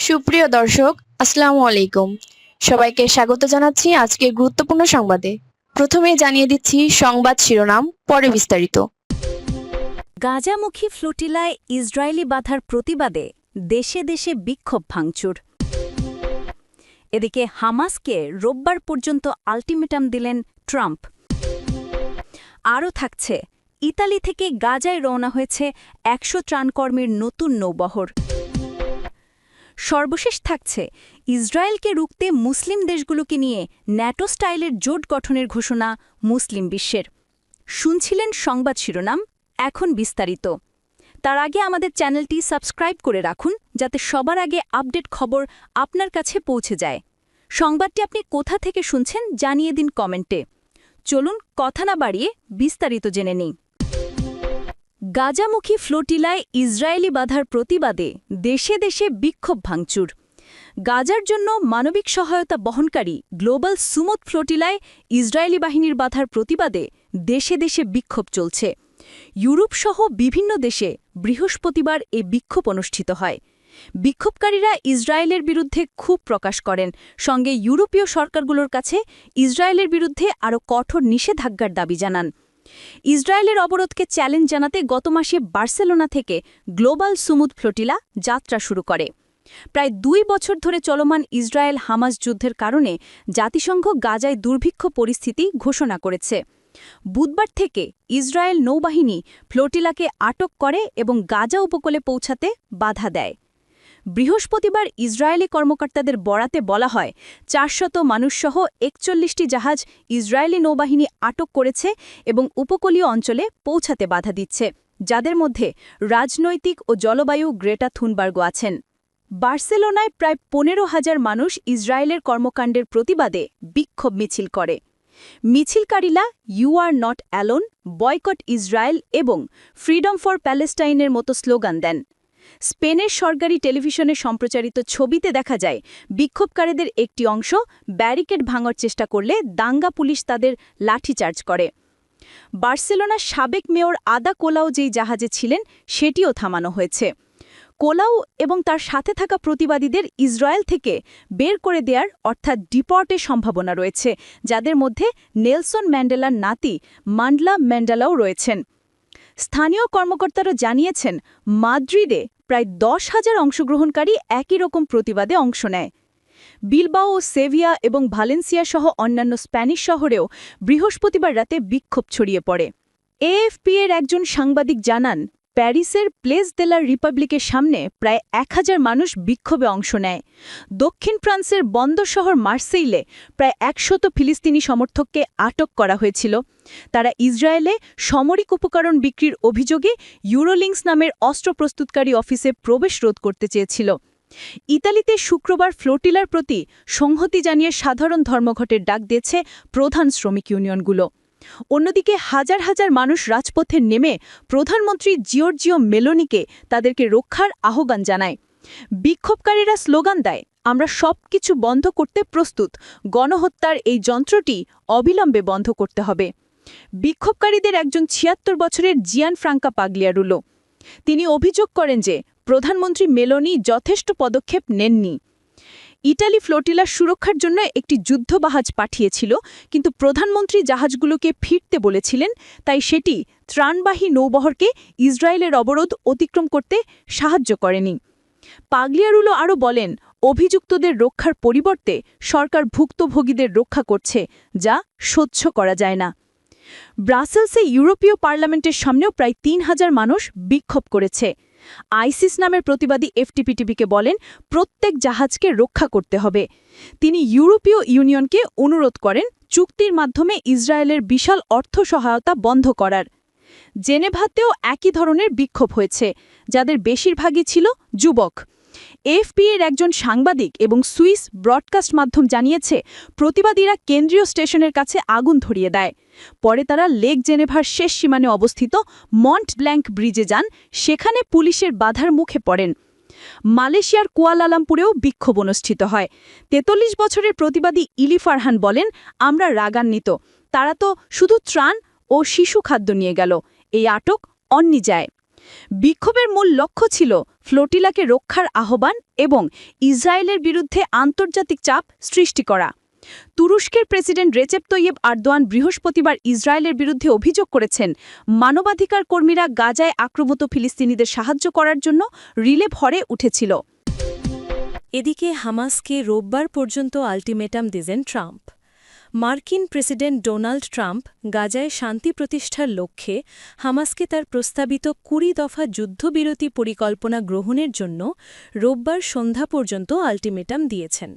সুপ্রিয় দর্শক, আসসালামু আলাইকুম। সবাইকে স্বাগত জানাচ্ছি আজকের গুরুত্বপূর্ণ সংবাদে। প্রথমেই জানিয়ে দিচ্ছি সংবাদ শিরোনাম, পরে বিস্তারিত। গাজামুখী ফ্লোটিলায় ইসরায়েলি বাধার প্রতিবাদে দেশে দেশে বিক্ষোভ ভাঙচুর। এদিকে হামাসকে রোববার পর্যন্ত আল্টিমেটাম দিলেন ট্রাম্প। আরও থাকছে, ইতালি থেকে গাজায় রওনা হয়েছে ১০০ ত্রাণকর্মীর নতুন নৌবহর। সর্বশেষ থাকছে, ইসরায়েলকে রুখতে মুসলিম দেশগুলোকে নিয়ে ন্যাটো স্টাইলের জোট গঠনের ঘোষণা মুসলিম বিশ্বের। শুনছিলেন সংবাদ শিরোনাম, এখন বিস্তারিত। তার আগে আমাদের চ্যানেলটি সাবস্ক্রাইব করে রাখুন, যাতে সবার আগে আপডেট খবর আপনার কাছে পৌঁছে যায়। সংবাদটি আপনি কোথা থেকে শুনছেন জানিয়ে দিন কমেন্টে। চলুন কথা না বাড়িয়ে বিস্তারিত জেনে নিই। গাজামুখী ফ্লোটিলায় ইসরায়েলি বাধার প্রতিবাদে দেশে দেশে বিক্ষোভ ভাঙচুর। গাজার জন্য মানবিক সহায়তা বহনকারী গ্লোবাল সুমুদ ফ্লোটিলায় ইসরায়েলি বাহিনীর বাধার প্রতিবাদে দেশে দেশে বিক্ষোভ চলছে। ইউরোপসহ বিভিন্ন দেশে বৃহস্পতিবার এ বিক্ষোভ অনুষ্ঠিত হয়। বিক্ষোভকারীরা ইসরায়েলের বিরুদ্ধে ক্ষোভ প্রকাশ করেন, সঙ্গে ইউরোপীয় সরকারগুলোর কাছে ইসরায়েলের বিরুদ্ধে আরও কঠোর নিষেধাজ্ঞার দাবি জানান। ইসরায়েলের অবরোধকে চ্যালেঞ্জ জানাতে গত মাসে বার্সেলোনা থেকে গ্লোবাল সুমুদ ফ্লোটিলা যাত্রা শুরু করে। প্রায় ২ বছর ধরে চলমান ইসরায়েল হামাস যুদ্ধের কারণে জাতিসংঘ গাজায় দুর্ভিক্ষ পরিস্থিতি ঘোষণা করেছে। বুধবার থেকে ইসরায়েল নৌবাহিনী ফ্লোটিলাকে আটক করে এবং গাজা উপকূলে পৌঁছাতে বাধা দেয়। বৃহস্পতিবার ইসরায়েলি কর্মকর্তাদের বরাতে বলা হয়, ৪০০ মানুষসহ ৪১টি জাহাজ ইসরায়েলি নৌবাহিনী আটক করেছে এবং উপকূলীয় অঞ্চলে পৌঁছাতে বাধা দিচ্ছে, যাদের মধ্যে রাজনৈতিক ও জলবায়ু গ্রেটা থুনবার্গও আছেন। বার্সেলোনায় প্রায় ১৫,০০০ মানুষ ইসরায়েলের কর্মকাণ্ডের প্রতিবাদে বিক্ষোভ মিছিল করে। মিছিলকারীরা you are not alone, boycott Israel এবং ফ্রিডম ফর প্যালেস্টাইনের মতো স্লোগান দেন। স্পেনের সরকারি টেলিভিশনে সম্প্রচারিত ছবিতে দেখা যায়, বিক্ষোভকারীদের একটি অংশ ব্যারিকেড ভাঙার চেষ্টা করলে দাঙ্গা পুলিশ তাদের লাঠিচার্জ করে। বার্সেলোনার সাবেক মেয়র আদা কোলাও যেই জাহাজে ছিলেন সেটিও থামানো হয়েছে। কোলাও এবং তার সাথে থাকা প্রতিবাদীদের ইসরায়েল থেকে বের করে দেওয়ার অর্থাৎ ডিপোর্টের সম্ভাবনা রয়েছে, যাদের মধ্যে নেলসন ম্যান্ডেলার নাতি মান্ডলা ম্যান্ডেলাও রয়েছেন। স্থানীয় কর্মকর্তারা জানিয়েছেন, মাদ্রিদে প্রায় ১০,০০০ অংশগ্রহণকারী একই রকম প্রতিবাদে অংশ নেয়। বিলবাও, সেভিয়া এবং ভালেন্সিয়া সহ অন্যান্য স্প্যানিশ শহরেও বৃহস্পতিবার রাতে বিক্ষোভ ছড়িয়ে পড়ে। এএফপি এর একজন সাংবাদিক জানান, প্যারিসের প্লেস দে লা রিপাবলিকের সামনে প্রায় ১,০০০ মানুষ বিক্ষোভে অংশ নেয়। দক্ষিণ ফ্রান্সের বন্দর শহর মার্সেইলে প্রায় ১০০ ফিলিস্তিনি সমর্থককে আটক করা হয়েছিল। তারা ইসরায়েলে সামরিক উপকরণ বিক্রির অভিযোগে ইউরোলিংস নামের অস্ত্র প্রস্তুতকারী অফিসে প্রবেশ রোধ করতে চেয়েছিল। ইতালিতে শুক্রবার ফ্লোটিলার প্রতি সংহতি জানিয়ে সাধারণ ধর্মঘটের ডাক দিয়েছে প্রধান শ্রমিক ইউনিয়নগুলো। অন্যদিকে হাজার হাজার মানুষ রাজপথে নেমে প্রধানমন্ত্রী জিওর্জিও মেলোনিকে তাদেরকে রক্ষার আহ্বান জানায়। বিক্ষোভকারীরা স্লোগান দেয়, আমরা সবকিছু বন্ধ করতে প্রস্তুত, গণহত্যার এই যন্ত্রটি অবিলম্বে বন্ধ করতে হবে। বিক্ষোভকারীদের একজন ৭৬ বছরের জিয়ান ফ্রাঙ্কা পাগলিয়ারুলো। তিনি অভিযোগ করেন যে প্রধানমন্ত্রী মেলোনি যথেষ্ট পদক্ষেপ নেননি। ইটালি ফ্লোটিলার সুরক্ষার জন্য একটি যুদ্ধজাহাজ পাঠিয়েছিল, কিন্তু প্রধানমন্ত্রী জাহাজগুলোকে ফিরতে বলেছিলেন, তাই সেটি ত্রাণবাহী নৌবহরকে ইসরায়েলের অবরোধ অতিক্রম করতে সাহায্য করেনি। পাগলিয়ারুলো আরও বলেন, অভিযুক্তদের রক্ষার পরিবর্তে সরকার ভুক্তভোগীদের রক্ষা করছে, যা সহ্য করা যায় না। ব্রাসেলসে ইউরোপীয় পার্লামেন্টের সামনেও প্রায় ৩,০০০ মানুষ বিক্ষোভ করেছে। আইসিস নামের প্রতিবাদী এফটিপিটিপিকে বলেন, প্রত্যেক জাহাজকে রক্ষা করতে হবে। তিনি ইউরোপীয় ইউনিয়নকে অনুরোধ করেন চুক্তির মাধ্যমে ইসরায়েলের বিশাল অর্থ সহায়তা বন্ধ করার। জেনেভাতেও একই ধরনের বিক্ষোভ হয়েছে, যাদের বেশিরভাগই ছিল যুবক। এএফপি এর একজন সাংবাদিক এবং সুইস ব্রডকাস্ট মাধ্যম জানিয়েছে, প্রতিবাদীরা কেন্দ্রীয় স্টেশনের কাছে আগুন ধরিয়ে দেয়। পরে তারা লেক জেনেভার শেষ সীমানে অবস্থিত মন্ট ব্ল্যাঙ্ক ব্রিজে যান, সেখানে পুলিশের বাধার মুখে পড়েন। মালয়েশিয়ার কুয়ালালামপুরেও বিক্ষোভ অনুষ্ঠিত হয়। ৪৩ বছরের প্রতিবাদী ইলি ফারহান বলেন, আমরা রাগান্বিত, তারা তো শুধু ত্রাণ ও শিশু খাদ্য নিয়ে গেল, এই আটক অন্যায়। বিক্ষোভের মূল লক্ষ্য ছিল ফ্লোটিলাকে রক্ষার আহ্বান এবং ইসরায়েলের বিরুদ্ধে আন্তর্জাতিক চাপ সৃষ্টি করা। তুরস্কের প্রেসিডেন্ট রেচেপ তৈয়ব আর্দোয়ান বৃহস্পতিবার ইসরায়েলের বিরুদ্ধে অভিযোগ করেছেন, মানবাধিকার কর্মীরা গাজায় আক্রমত ফিলিস্তিনিদের সাহায্য করার জন্য রিলে ভরে উঠেছিল। এদিকে হামাসকে রোববার পর্যন্ত আল্টিমেটাম দিলেন ট্রাম্প। মার্কিন প্রেসিডেন্ট ডোনাল্ড ট্রাম্প গাজায় শান্তি প্রতিষ্ঠার লক্ষ্যে হামাসকে তার প্রস্তাবিত ২০ দফা যুদ্ধবিরতি পরিকল্পনা গ্রহণের জন্য রোববার সন্ধ্যা পর্যন্ত আল্টিমেটাম দিয়েছেন।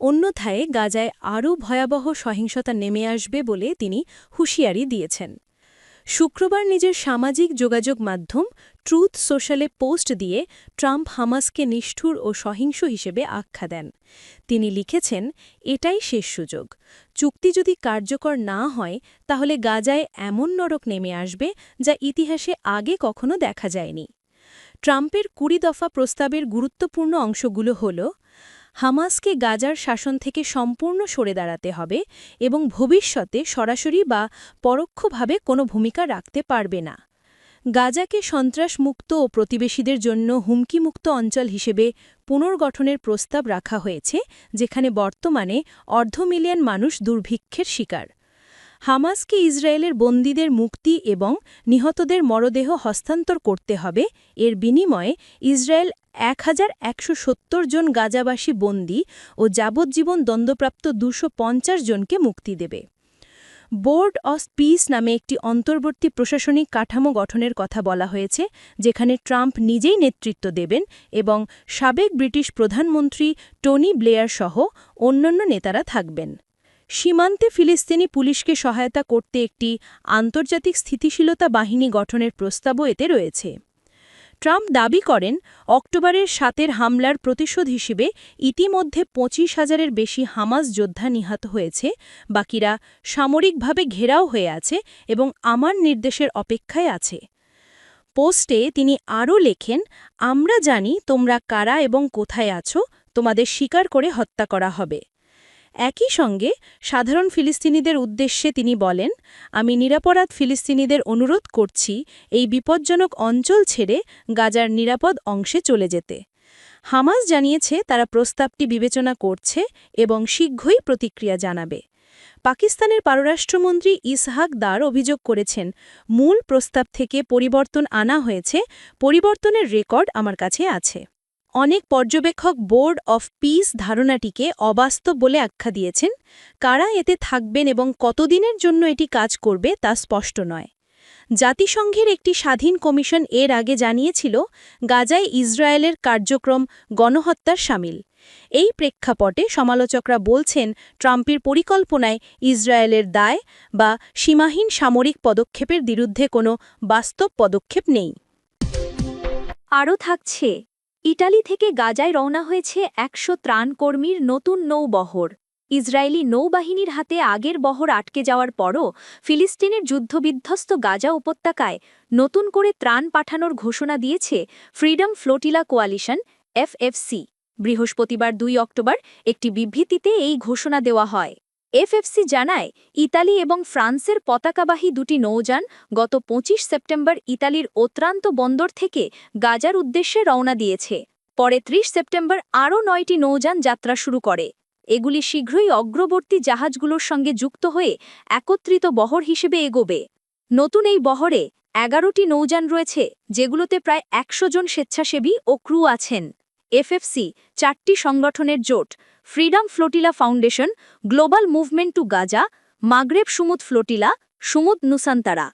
অন্যথায় গাজায় আরও ভয়াবহ সহিংসতা নেমে আসবে বলে তিনি হুঁশিয়ারি দিয়েছেন। শুক্রবার নিজের সামাজিক যোগাযোগ মাধ্যম ট্রুথ সোশ্যালে পোস্ট দিয়ে ট্রাম্প হামাসকে নিষ্ঠুর ও সহিংস হিসেবে আখ্যা দেন। তিনি লিখেছেন, এটাই শেষ সুযোগ। চুক্তি যদি কার্যকর না হয় তাহলে গাজায় এমন নরক নেমে আসবে যা ইতিহাসে আগে কখনো দেখা যায়নি। ট্রাম্পের ২০ দফা প্রস্তাবের গুরুত্বপূর্ণ অংশগুলো হল, হামাসকে গাজার শাসন থেকে সম্পূর্ণ সরে দাঁড়াতে হবে এবং ভবিষ্যতে সরাসরি বা পরোক্ষভাবে কোনো ভূমিকা রাখতে পারবে না। গাজাকে সন্ত্রাসমুক্ত ও প্রতিবেশীদের জন্য হুমকিমুক্ত অঞ্চল হিসেবে পুনর্গঠনের প্রস্তাব রাখা হয়েছে, যেখানে বর্তমানে ২৫০,০০০ মানুষ দুর্ভিক্ষের শিকার। হামাসকে ইসরায়েলের বন্দীদের মুক্তি এবং নিহতদের মরদেহ হস্তান্তর করতে হবে। এর বিনিময়ে ইসরায়েল ১,১৭০ জন গাজাবাসী বন্দী ও যাবজ্জীবন দণ্ডপ্রাপ্ত ২৫০ জনকে মুক্তি দেবে। বোর্ড অফ পিস নামে একটি অন্তর্বর্তী প্রশাসনিক কাঠামো গঠনের কথা বলা হয়েছে, যেখানে ট্রাম্প নিজেই নেতৃত্ব দেবেন এবং সাবেক ব্রিটিশ প্রধানমন্ত্রী টনি ব্লেয়ার সহ অন্যান্য নেতারা থাকবেন। সীমান্তে ফিলিস্তিনি পুলিশকে সহায়তা করতে একটি আন্তর্জাতিক স্থিতিশীলতা বাহিনী গঠনের প্রস্তাবও এতে রয়েছে। ট্রাম্প দাবি করেন, অক্টোবরের ৭-এর হামলার প্রতিশোধ হিসেবে ইতিমধ্যে ২৫,০০০-এর বেশি হামাস যোদ্ধা নিহত হয়েছে, বাকিরা সামরিকভাবে ঘেরাও হয়ে আছে এবং আমার নির্দেশের অপেক্ষায় আছে। পোস্টে তিনি আরও লেখেন, আমরা জানি তোমরা কারা এবং কোথায় আছো, তোমাদের স্বীকার করে হত্যা করা হবে। একই সঙ্গে সাধারণ ফিলিস্তিনিদের উদ্দেশ্যে তিনি বলেন, আমি নিরাপরাধ ফিলিস্তিনিদের অনুরোধ করছি এই বিপজ্জনক অঞ্চল ছেড়ে গাজার নিরাপদ অংশে চলে যেতে। হামাস জানিয়েছে তারা প্রস্তাবটি বিবেচনা করছে এবং শীঘ্রই প্রতিক্রিয়া জানাবে। পাকিস্তানের পররাষ্ট্রমন্ত্রী ইসহাক দার অভিযোগ করেছেন, মূল প্রস্তাব থেকে পরিবর্তন আনা হয়েছে, পরিবর্তনের রেকর্ড আমার কাছে আছে। অনেক পর্যবেক্ষক বোর্ড অফ পিস ধারণাটিকে অবাস্তব বলে আখ্যা দিয়েছেন। কারা এতে থাকবেন এবং কতদিনের জন্য এটি কাজ করবে তা স্পষ্ট নয়। জাতিসংঘের একটি স্বাধীন কমিশন এর আগে জানিয়েছিল, গাজায় ইসরায়েলের কার্যক্রম গণহত্যার শামিল। এই প্রেক্ষাপটে সমালোচকরা বলছেন, ট্রাম্পের পরিকল্পনায় ইসরায়েলের দায় বা সীমাহীন সামরিক পদক্ষেপের বিরুদ্ধে কোনো বাস্তব পদক্ষেপ নেই। আরও থাকছে, ইটালি থেকে গাজায় রওনা হয়েছে ১০০ ত্রাণকর্মীর নতুন নৌবহর। ইসরায়েলি নৌবাহিনীর হাতে আগের বহর আটকে যাওয়ার পরও ফিলিস্তিনের যুদ্ধবিধ্বস্ত গাজা উপত্যকায় নতুন করে ত্রাণ পাঠানোর ঘোষণা দিয়েছে ফ্রিডম ফ্লোটিলা কোয়ালিশন এফএফসি। বৃহস্পতিবার ২ অক্টোবর একটি বিবৃতিতে এই ঘোষণা দেওয়া হয়। এফএফসি জানায়, ইতালি এবং ফ্রান্সের পতাকাবাহী দুটি নৌযান গত ২৫ সেপ্টেম্বর ইতালির ওত্রান্ত বন্দর থেকে গাজার উদ্দেশ্যে রওনা দিয়েছে। পরে ৩০ সেপ্টেম্বর আরও ৯টি নৌযান যাত্রা শুরু করে। এগুলি শীঘ্রই অগ্রবর্তী জাহাজগুলোর সঙ্গে যুক্ত হয়ে একত্রিত বহর হিসেবে এগোবে। নতুন এই বহরে ১১টি নৌযান রয়েছে, যেগুলোতে প্রায় ১০০ জন স্বেচ্ছাসেবী ও ক্রু আছেন। এফএফসি ৪টি সংগঠনের জোট, freedom flotilla foundation, global movement two Gaza, মাগরেব Sumud flotilla, Sumud নুসান্তারা।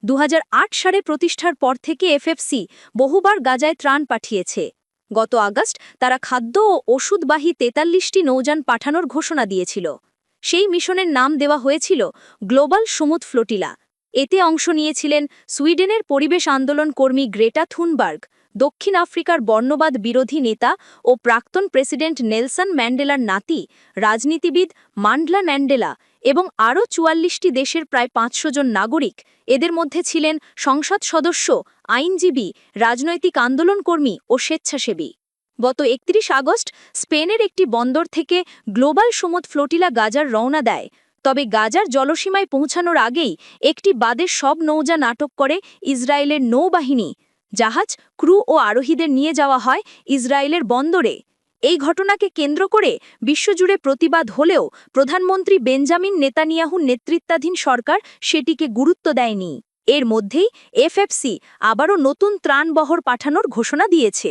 ২০০৮ সালে প্রতিষ্ঠার পর থেকে এফএফসি বহুবার গাজায় ত্রাণ পাঠিয়েছে। গত আগস্ট তারা খাদ্য ও ওষুধবাহী ৪৩টি নৌযান পাঠানোর ঘোষণা দিয়েছিল। সেই মিশনের নাম দেওয়া হয়েছিল গ্লোবাল সুমুদ ফ্লোটিলা। এতে অংশ নিয়েছিলেন সুইডেনের পরিবেশ আন্দোলন কর্মী গ্রেটা থুনবার্গ, দক্ষিণ আফ্রিকার বর্ণবাদ বিরোধী নেতা ও প্রাক্তন প্রেসিডেন্ট নেলসন ম্যান্ডেলার নাতি, রাজনীতিবিদ মান্ডলা ম্যান্ডেলা এবং আরও ৪৪টি দেশের প্রায় ৫০০ জন নাগরিক। এদের মধ্যে ছিলেন সংসদ সদস্য, আইনজীবী, রাজনৈতিক আন্দোলনকর্মী ও স্বেচ্ছাসেবী। গত ৩১ আগস্ট স্পেনের একটি বন্দর থেকে গ্লোবাল সুমুদ ফ্লোটিলা গাজার রওনা দেয়। তবে গাজার জলসীমায় পৌঁছানোর আগেই একটি বাদে সব নৌযান আটক করে ইসরায়েলের নৌবাহিনী। জাহাজ, ক্রু ও আরোহীদের নিয়ে যাওয়া হয় ইসরায়েলের বন্দরে। এই ঘটনাকে কেন্দ্র করে বিশ্বজুড়ে প্রতিবাদ হলেও প্রধানমন্ত্রী বেঞ্জামিন নেতানিয়াহুর নেতৃত্বাধীন সরকার সেটিকে গুরুত্ব দেয়নি। এর মধ্যেই এফএফসি আবারও নতুন ত্রাণ বহর পাঠানোর ঘোষণা দিয়েছে।